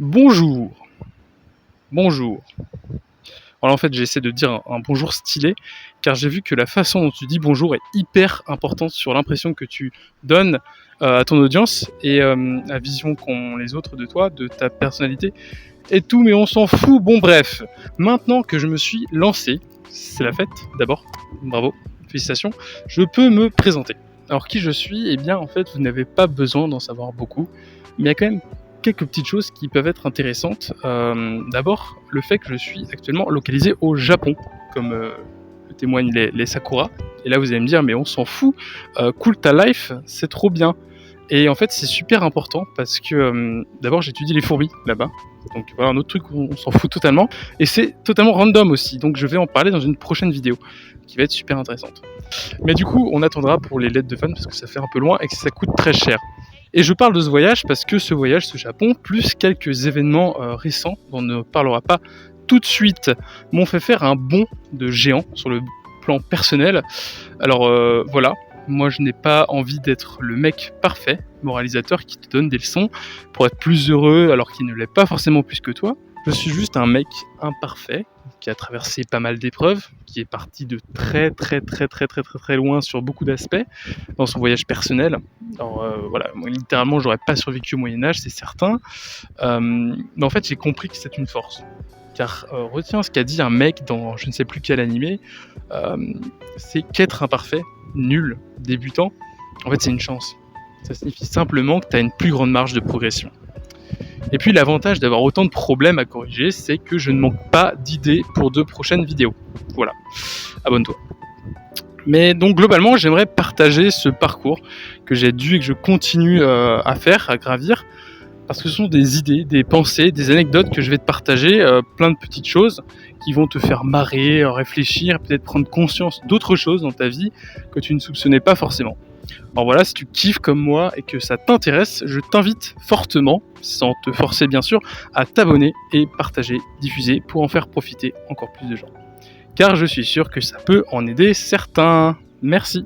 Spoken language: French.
Bonjour, bonjour. Alors en fait, j'essaie de dire un bonjour stylé, car j'ai vu que la façon dont tu dis bonjour est hyper importante sur l'impression que tu donnes à ton audience et la vision qu'ont les autres de toi, de ta personnalité et tout, mais on s'en fout. Bon bref, maintenant que je me suis lancé, c'est la fête d'abord, bravo, félicitations, je peux me présenter. Alors qui je suis? Eh bien en fait, vous n'avez pas besoin d'en savoir beaucoup, mais il y a quand même quelques petites choses qui peuvent être intéressantes. D'abord, le fait que je suis actuellement localisé au Japon, comme le témoignent les Sakura. Et là, vous allez me dire, mais on s'en fout, cool ta life, c'est trop bien. Et en fait, c'est super important parce que d'abord, j'étudie les fourmis là-bas. Donc voilà, un autre truc où on s'en fout totalement. Et c'est totalement random aussi. Donc je vais en parler dans une prochaine vidéo qui va être super intéressante. Mais du coup, on attendra pour les lettres de fan parce que ça fait un peu loin et que ça coûte très cher. Et je parle de ce voyage parce que ce voyage, ce Japon, plus quelques événements récents dont on ne parlera pas tout de suite, m'ont fait faire un bond de géant sur le plan personnel. Alors voilà, moi je n'ai pas envie d'être le mec parfait, moralisateur qui te donne des leçons pour être plus heureux alors qu'il ne l'est pas forcément plus que toi. Je suis juste un mec imparfait qui a traversé pas mal d'épreuves, qui est parti de très loin sur beaucoup d'aspects dans son voyage personnel. Alors voilà, moi, littéralement j'aurais pas survécu au Moyen-Âge, c'est certain. Mais en fait j'ai compris que c'est une force. Car retiens ce qu'a dit un mec dans je ne sais plus quel animé, c'est qu'être imparfait, nul, débutant, en fait c'est une chance. Ça signifie simplement que tu as une plus grande marge de progression. Et puis l'avantage d'avoir autant de problèmes à corriger, c'est que je ne manque pas d'idées pour de prochaines vidéos. Voilà, abonne-toi. Mais donc globalement, j'aimerais partager ce parcours que j'ai dû et que je continue à faire, à gravir, parce que ce sont des idées, des pensées, des anecdotes que je vais te partager, plein de petites choses qui vont te faire marrer, réfléchir, peut-être prendre conscience d'autres choses dans ta vie que tu ne soupçonnais pas forcément. Alors voilà, si tu kiffes comme moi et que ça t'intéresse, je t'invite fortement, sans te forcer bien sûr, à t'abonner et partager, diffuser pour en faire profiter encore plus de gens. Car je suis sûr que ça peut en aider certains. Merci.